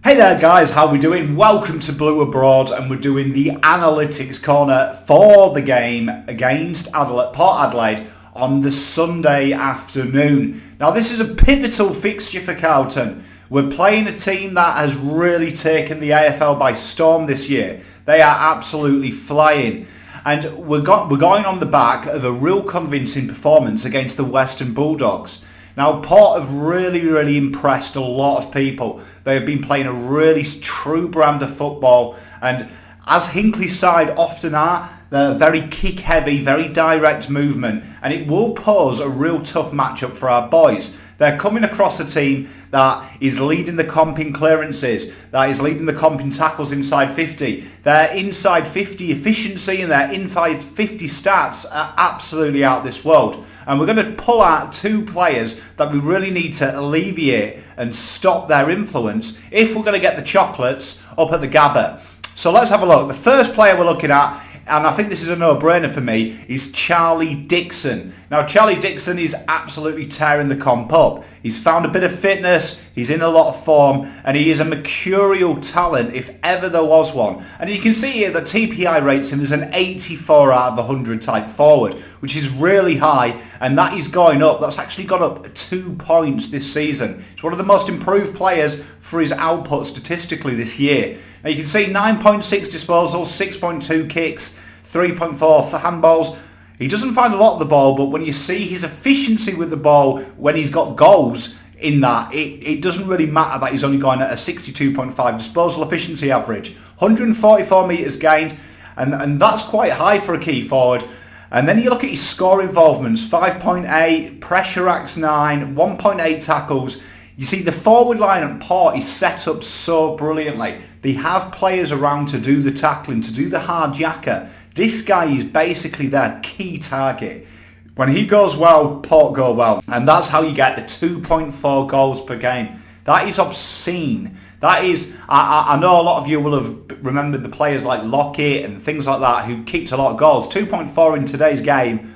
Hey there guys, how we doing? Welcome to Blue Abroad, and we're doing the analytics corner for the game against Port Adelaide on the Sunday afternoon. Now this is a pivotal fixture for Carlton. We're playing a team that has really taken the AFL by storm this year. They are absolutely flying. And we're going on the back of a real convincing performance against the Western Bulldogs. Now, Port have really impressed a lot of people. They have been playing a really true brand of football, and as Hinckley's side often are, they're very kick-heavy, very direct movement, and it will pose a real tough matchup for our boys. They're coming across a team that is leading the comp in clearances, that is leading the comp in tackles inside 50. Their inside 50 efficiency and their inside 50 stats are absolutely out of this world. And we're going to pull out two players that we really need to alleviate and stop their influence if we're going to get the chocolates up at the Gabba. So let's have a look. The first player we're looking at, and I think this is a no-brainer for me, is Charlie Dixon. Now, Charlie Dixon is absolutely tearing the comp up. He's found a bit of fitness, he's in a lot of form, and he is a mercurial talent if ever there was one. And you can see here that TPI rates him as an 84 out of 100 type forward, which is really high, and that is going up. That's actually gone up 2 points this season. He's one of the most improved players for his output statistically this year. Now you can see 9.6 disposals, 6.2 kicks, 3.4 for handballs. He doesn't find a lot of the ball, but when you see his efficiency with the ball, when he's got goals in that, it doesn't really matter that he's only going at a 62.5 disposal efficiency average. 144 metres gained, and that's quite high for a key forward. And then you look at his score involvements, 5.8, pressure acts 9, 1.8 tackles. You see, the forward line at Port is set up so brilliantly. They have players around to do the tackling, to do the hard yakka. This guy is basically their key target. When he goes well, Port go well. And that's how you get the 2.4 goals per game. That is obscene. That is, I know a lot of you will have remembered the players like Lockett and things like that who kicked a lot of goals. 2.4 in today's game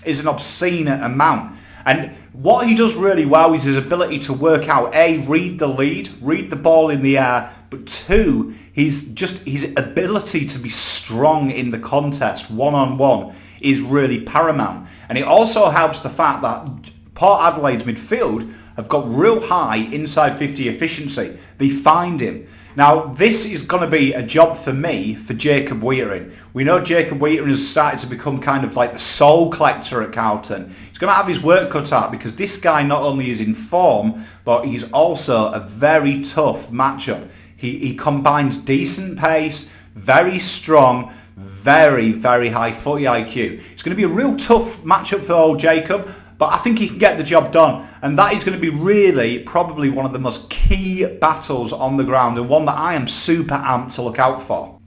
is an obscene amount. And what he does really well is his ability to work out, A, read the lead, read the ball in the air, but 2, his ability to be strong in the contest, one-on-one, is really paramount. And it also helps the fact that Port Adelaide's midfield have got real high inside 50 efficiency. They find him. Now, this is going to be a job for me for Jacob Wheatering. We know Jacob Wheatering has started to become kind of like the soul collector at Carlton. He's going to have his work cut out because this guy not only is in form, but he's also a very tough matchup. He combines decent pace, very strong, very high footy IQ. It's going to be a real tough matchup for old Jacob, but I think he can get the job done. And that is going to be really probably one of the most key battles on the ground, and one that I am super amped to look out for.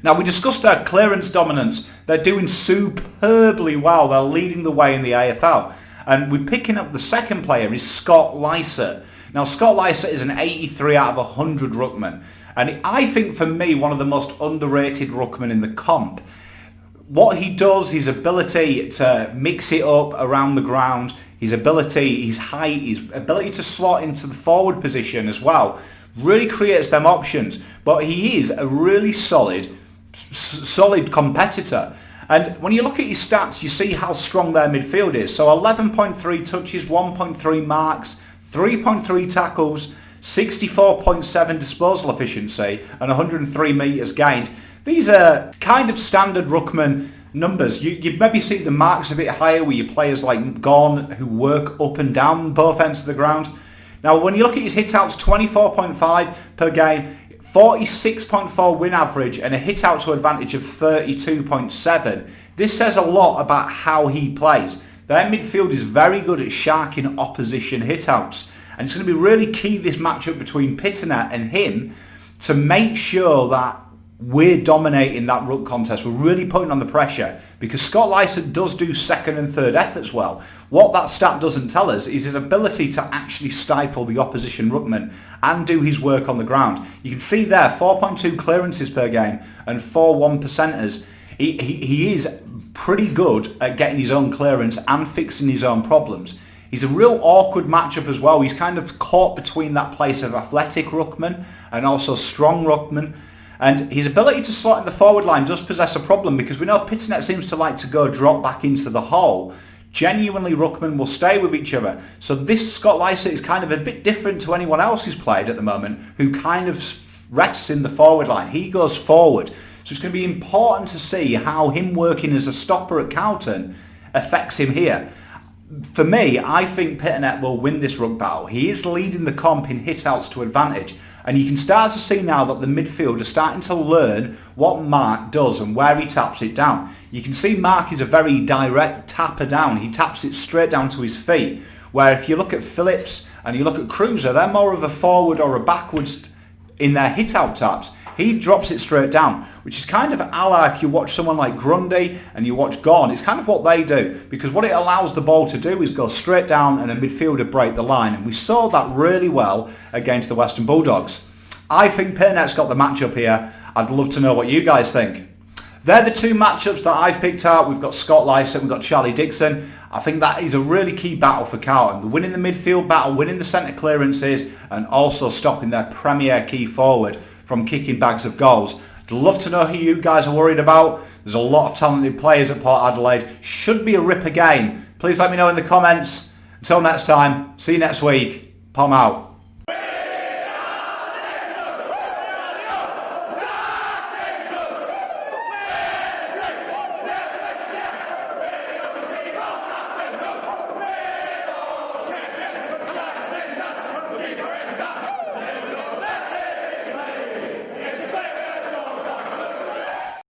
Now, we discussed their clearance dominance. They're doing superbly well. They're leading the way in the AFL. And we're picking up the second player is Scott Lysett. Now, Scott Lysett is an 83 out of 100 ruckman. And I think, for me, one of the most underrated ruckmen in the comp. What he does, his ability to mix it up around the ground, his ability, his height, his ability to slot into the forward position as well, really creates them options. But he is a really solid competitor. And when you look at his stats, you see how strong their midfield is. So 11.3 touches, 1.3 marks, 3.3 tackles, 64.7 disposal efficiency, and 103 metres gained. These are kind of standard ruckman numbers. You'd maybe see the marks a bit higher with your players like Gorn, who work up and down both ends of the ground. Now, when you look at his hit-outs, 24.5 per game, 46.4 win average, and a hit-out to advantage of 32.7. This says a lot about how he plays. Their midfield is very good at sharking opposition hit-outs. And it's going to be really key, this matchup between Pitternet and him, to make sure that we're dominating that ruck contest. We're really putting on the pressure, because Scott Lysett does do second and third efforts well. What that stat doesn't tell us is his ability to actually stifle the opposition ruckman and do his work on the ground. You can see there 4.2 clearances per game and 4 1%ers. He is pretty good at getting his own clearance and fixing his own problems. He's a real awkward matchup as well. He's kind of caught between that place of athletic ruckman and also strong ruckman. And his ability to slot in the forward line does possess a problem because we know Pitternet seems to like to go drop back into the hole. Genuinely, ruckmen will stay with each other. So this Scott Lycett is kind of a bit different to anyone else who's played at the moment who kind of rests in the forward line. He goes forward. So it's going to be important to see how him working as a stopper at Carlton affects him here. For me, I think Pitternet will win this ruck battle. He is leading the comp in hit-outs to advantage. And you can start to see now that the midfield are starting to learn what Mark does and where he taps it down. You can see Mark is a very direct tapper down. He taps it straight down to his feet. Where if you look at Phillips and you look at Cruiser, they're more of a forward or a backwards in their hit-out taps. He drops it straight down, which is kind of a la if you watch someone like Grundy and you watch Gorn. It's kind of what they do, because what it allows the ball to do is go straight down and a midfielder break the line. And we saw that really well against the Western Bulldogs. I think Pitternet's got the matchup here. I'd love to know what you guys think. They're the two matchups that I've picked out. We've got Scott Lycett, we've got Charlie Dixon. I think that is a really key battle for Carlton. The winning the midfield battle, winning the centre clearances, and also stopping their premier key forward from kicking bags of goals. I'd love to know who you guys are worried about. There's a lot of talented players at Port Adelaide. Should be a ripper game. Please let me know in the comments. Until next time, see you next week. Pom out.